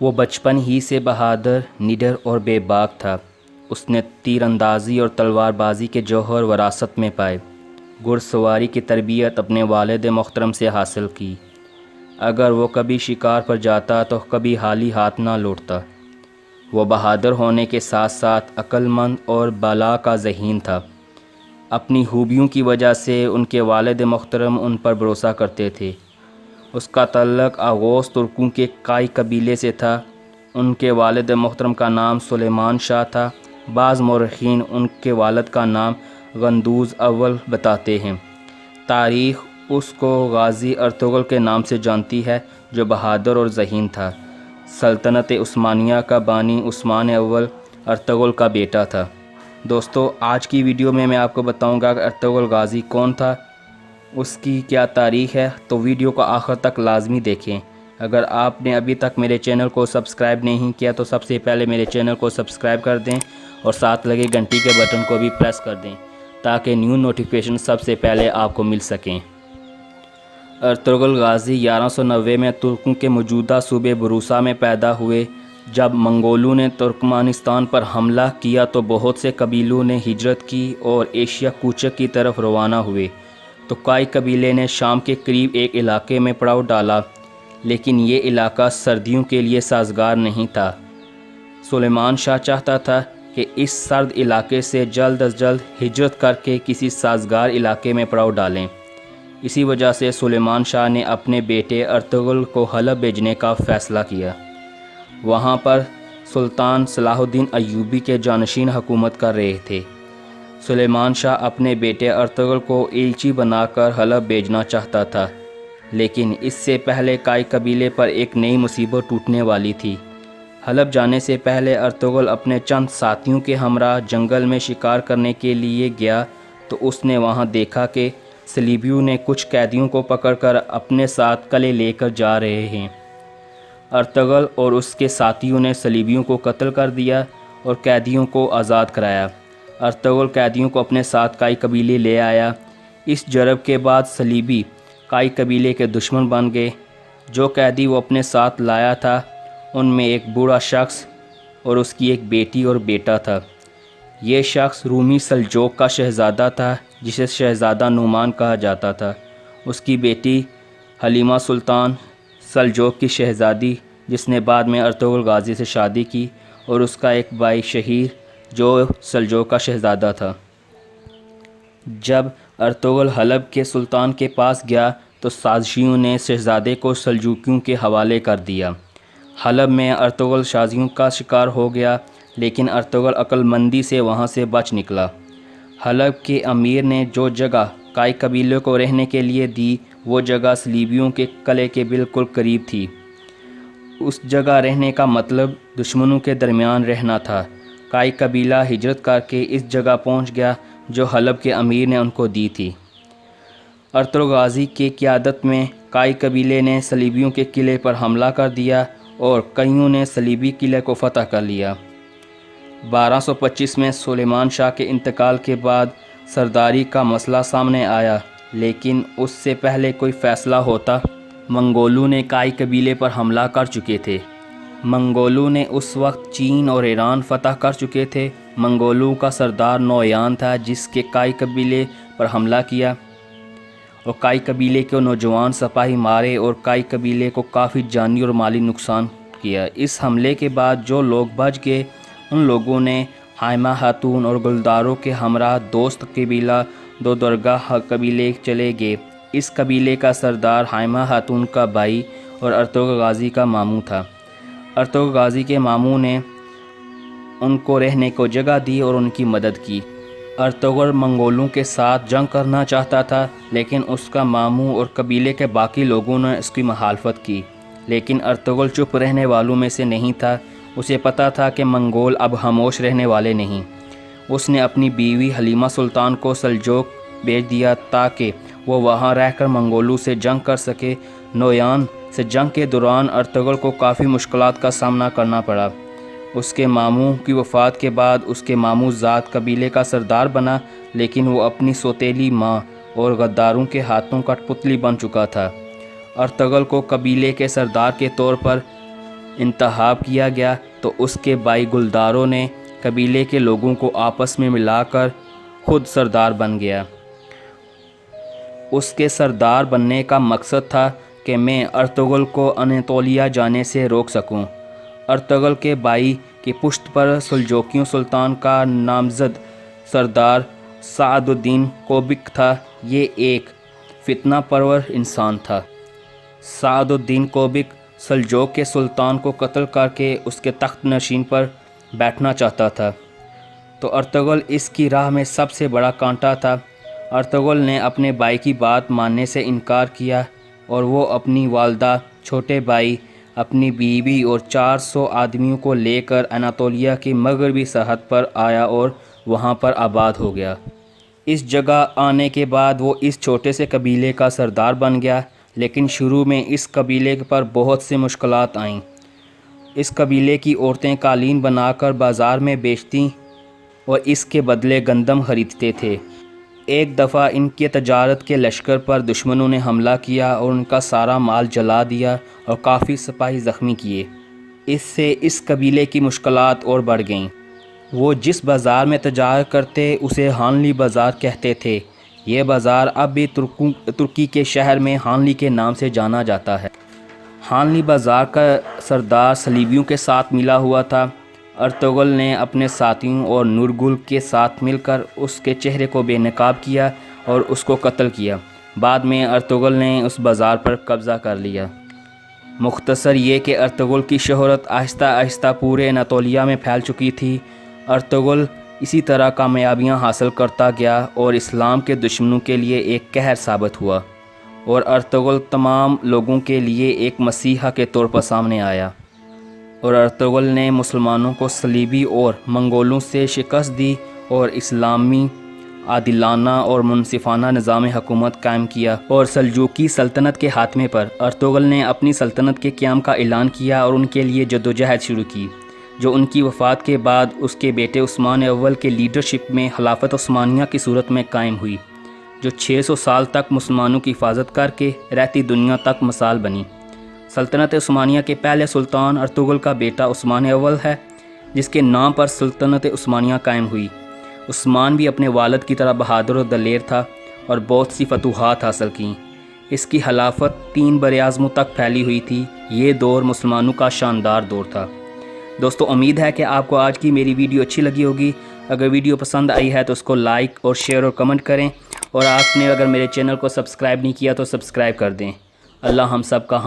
وہ بچپن ہی سے بہادر، نڈر اور بے باک تھا۔ اس نے تیر اندازی اور تلوار بازی کے جوہر وراثت میں پائے۔ گھڑ سواری کی تربیت اپنے والد محترم سے حاصل کی۔ اگر وہ کبھی شکار پر جاتا تو کبھی خالی ہاتھ نہ لوٹتا۔ وہ بہادر ہونے کے ساتھ ساتھ عقل مند اور بالا کا ذہین تھا۔ اپنی خوبیوں کی وجہ سے ان کے والد محترم ان پر بھروسہ کرتے تھے۔ اس کا تعلق آغوز ترکوں کے کائی قبیلے سے تھا۔ ان کے والد محترم کا نام سلیمان شاہ تھا۔ بعض مورخین ان کے والد کا نام غندوز اول بتاتے ہیں۔ تاریخ اس کو غازی ارطغرل کے نام سے جانتی ہے، جو بہادر اور ذہین تھا۔ سلطنت عثمانیہ کا بانی عثمان اول ارطغرل کا بیٹا تھا۔ دوستو، آج کی ویڈیو میں آپ کو بتاؤں گا کہ ارطغرل غازی کون تھا، اس کی کیا تاریخ ہے، تو ویڈیو کو آخر تک لازمی دیکھیں۔ اگر آپ نے ابھی تک میرے چینل کو سبسکرائب نہیں کیا تو سب سے پہلے میرے چینل کو سبسکرائب کر دیں اور ساتھ لگے گھنٹی کے بٹن کو بھی پریس کر دیں تاکہ نیو نوٹیفیکیشن سب سے پہلے آپ کو مل سکیں۔ ارطغرل غازی 1190 میں ترکوں کے موجودہ صوبے بروسا میں پیدا ہوئے۔ جب منگولوں نے ترکمانستان پر حملہ کیا تو بہت سے قبیلوں نے ہجرت کی اور ایشیا کوچک کی طرف روانہ ہوئے۔ تو کائی قبیلے نے شام کے قریب ایک علاقے میں پڑاؤ ڈالا، لیکن یہ علاقہ سردیوں کے لیے سازگار نہیں تھا۔ سلیمان شاہ چاہتا تھا کہ اس سرد علاقے سے جلد از جلد ہجرت کر کے کسی سازگار علاقے میں پڑاؤ ڈالیں۔ اسی وجہ سے سلیمان شاہ نے اپنے بیٹے ارطغرل کو حلب بھیجنے کا فیصلہ کیا۔ وہاں پر سلطان صلاح الدین ایوبی کے جانشین حکومت کر رہے تھے۔ سلیمان شاہ اپنے بیٹے ارطغرل کو ایلچی بنا کر حلب بھیجنا چاہتا تھا، لیکن اس سے پہلے کائی قبیلے پر ایک نئی مصیبت ٹوٹنے والی تھی۔ حلب جانے سے پہلے ارطغرل اپنے چند ساتھیوں کے ہمراہ جنگل میں شکار کرنے کے لیے گیا تو اس نے وہاں دیکھا کہ صلیبیوں نے کچھ قیدیوں کو پکڑ کر اپنے ساتھ قلعے لے کر جا رہے ہیں۔ ارطغرل اور اس کے ساتھیوں نے صلیبیوں کو قتل کر دیا اور قیدیوں کو آزاد کرایا۔ ارطغرل قیدیوں کو اپنے ساتھ کائی قبیلے لے آیا۔ اس جرب کے بعد صلیبی کائی قبیلے کے دشمن بن گئے۔ جو قیدی وہ اپنے ساتھ لایا تھا ان میں ایک بوڑھا شخص اور اس کی ایک بیٹی اور بیٹا تھا۔ یہ شخص رومی سلجوق کا شہزادہ تھا جسے شہزادہ نعمان کہا جاتا تھا۔ اس کی بیٹی حلیمہ سلطان سلجوق کی شہزادی، جس نے بعد میں ارطغرل غازی سے شادی کی، اور اس کا ایک بھائی شہیر جو سلجوق کا شہزادہ تھا۔ جب ارطغرل حلب کے سلطان کے پاس گیا تو سازشیوں نے شہزادے کو سلجوقیوں کے حوالے کر دیا۔ حلب میں ارطغرل شازیوں کا شکار ہو گیا، لیکن ارطغرل عقل مندی سے وہاں سے بچ نکلا۔ حلب کے امیر نے جو جگہ کائی قبیلے کو رہنے کے لیے دی، وہ جگہ صلیبیوں کے قلعے کے بالکل قریب تھی۔ اس جگہ رہنے کا مطلب دشمنوں کے درمیان رہنا تھا۔ کائی قبیلہ ہجرت کر کے اس جگہ پہنچ گیا جو حلب کے امیر نے ان کو دی تھی۔ ارطغرل غازی کی قیادت میں کائی قبیلے نے صلیبیوں کے قلعے پر حملہ کر دیا اور کئیوں نے صلیبی قلعے کو فتح کر لیا۔ 1225 میں سلیمان شاہ کے انتقال کے بعد سرداری کا مسئلہ سامنے آیا، لیکن اس سے پہلے کوئی فیصلہ ہوتا منگولوں نے کائی قبیلے پر حملہ کر چکے تھے۔ منگولوں نے اس وقت چین اور ایران فتح کر چکے تھے۔ منگولوں کا سردار نویان تھا جس کے کائی قبیلے پر حملہ کیا اور کائی قبیلے کے نوجوان سپاہی مارے اور کائی قبیلے کو کافی جانی اور مالی نقصان کیا۔ اس حملے کے بعد جو لوگ بچ گئے ان لوگوں نے حائمہ خاتون اور گلداروں کے ہمراہ دوست قبیلہ دو درگاہ قبیلے چلے گئے۔ اس قبیلے کا سردار حائمہ خاتون کا بھائی اور ارطغرل غازی کا ماموں تھا۔ ارطغرل غازی کے ماموں نے ان کو رہنے کو جگہ دی اور ان کی مدد کی۔ ارطغرل منگولوں کے ساتھ جنگ کرنا چاہتا تھا، لیکن اس کا ماموں اور قبیلے کے باقی لوگوں نے اس کی مخالفت کی۔ لیکن ارطغرل چپ رہنے والوں میں سے نہیں تھا۔ اسے پتہ تھا کہ منگول اب خاموش رہنے والے نہیں۔ اس نے اپنی بیوی حلیمہ سلطان کو سلجوق بھیج دیا تاکہ وہ وہاں رہ کر منگولوں سے جنگ کر سکے۔ نویان سے جنگ کے دوران ارطغرل کو کافی مشکلات کا سامنا کرنا پڑا۔ اس کے ماموں کی وفات کے بعد اس کے ماموں ذات قبیلے کا سردار بنا، لیکن وہ اپنی سوتیلی ماں اور غداروں کے ہاتھوں کٹ پتلی بن چکا تھا۔ ارطغرل کو قبیلے کے سردار کے طور پر انتخاب کیا گیا تو اس کے بھائی گلدارو نے قبیلے کے لوگوں کو آپس میں ملا کر خود سردار بن گیا۔ اس کے سردار بننے کا مقصد تھا کہ میں ارطغرل کو اناطولیہ جانے سے روک سکوں۔ ارطغرل کے بھائی کی پشت پر سلجوقیوں سلطان کا نامزد سردار سعد الدین کوبک تھا۔ یہ ایک فتنہ پرور انسان تھا۔ سعد الدین کوبک سلجوق کے سلطان کو قتل کر کے اس کے تخت نشین پر بیٹھنا چاہتا تھا، تو ارطغرل اس کی راہ میں سب سے بڑا کانٹا تھا۔ ارطغرل نے اپنے بھائی کی بات ماننے سے انکار کیا اور وہ اپنی والدہ، چھوٹے بھائی، اپنی بیوی اور 400 آدمیوں کو لے کر اناطولیہ کی مغربی سرحد پر آیا اور وہاں پر آباد ہو گیا۔ اس جگہ آنے کے بعد وہ اس چھوٹے سے قبیلے کا سردار بن گیا، لیکن شروع میں اس قبیلے پر بہت سے مشکلات آئیں۔ اس قبیلے کی عورتیں قالین بنا کر بازار میں بیچتیں اور اس کے بدلے گندم خریدتے تھے۔ ایک دفعہ ان کے تجارت کے لشکر پر دشمنوں نے حملہ کیا اور ان کا سارا مال جلا دیا اور کافی سپاہی زخمی کیے۔ اس سے اس قبیلے کی مشکلات اور بڑھ گئیں۔ وہ جس بازار میں تجارت کرتے اسے ہانلی بازار کہتے تھے۔ یہ بازار اب بھی ترکی کے شہر میں ہانلی کے نام سے جانا جاتا ہے۔ ہانلی بازار کا سردار صلیبیوں کے ساتھ ملا ہوا تھا۔ ارطغرل نے اپنے ساتھیوں اور نورگل کے ساتھ مل کر اس کے چہرے کو بے نقاب کیا اور اس کو قتل کیا۔ بعد میں ارطغرل نے اس بازار پر قبضہ کر لیا۔ مختصر یہ کہ ارطغرل کی شہرت آہستہ آہستہ پورے اناطولیہ میں پھیل چکی تھی۔ ارطغرل اسی طرح کامیابیاں حاصل کرتا گیا اور اسلام کے دشمنوں کے لیے ایک قہر ثابت ہوا، اور ارطغرل تمام لوگوں کے لیے ایک مسیحا کے طور پر سامنے آیا، اور ارطغرل نے مسلمانوں کو صلیبی اور منگولوں سے شکست دی اور اسلامی عادلانہ اور منصفانہ نظام حکومت قائم کیا۔ اور سلجوقی سلطنت کے خاتمے پر ارطغرل نے اپنی سلطنت کے قیام کا اعلان کیا اور ان کے لیے جدوجہد شروع کی، جو ان کی وفات کے بعد اس کے بیٹے عثمان اول کے لیڈرشپ میں خلافت عثمانیہ کی صورت میں قائم ہوئی، جو 600 سال تک مسلمانوں کی حفاظت کر کے رہتی دنیا تک مثال بنی۔ سلطنت عثمانیہ کے پہلے سلطان ارطغرل کا بیٹا عثمان اول ہے، جس کے نام پر سلطنت عثمانیہ قائم ہوئی۔ عثمان بھی اپنے والد کی طرح بہادر و دلیر تھا اور بہت سی فتوحات حاصل کیں۔ اس کی خلافت 3 براعظموں تک پھیلی ہوئی تھی۔ یہ دور مسلمانوں کا شاندار دور تھا۔ دوستو، امید ہے کہ آپ کو آج کی میری ویڈیو اچھی لگی ہوگی۔ اگر ویڈیو پسند آئی ہے تو اس کو لائک اور شیئر اور کمنٹ کریں، اور آپ نے اگر میرے چینل کو سبسکرائب نہیں کیا تو سبسکرائب کر دیں۔ اللہ ہم سب کا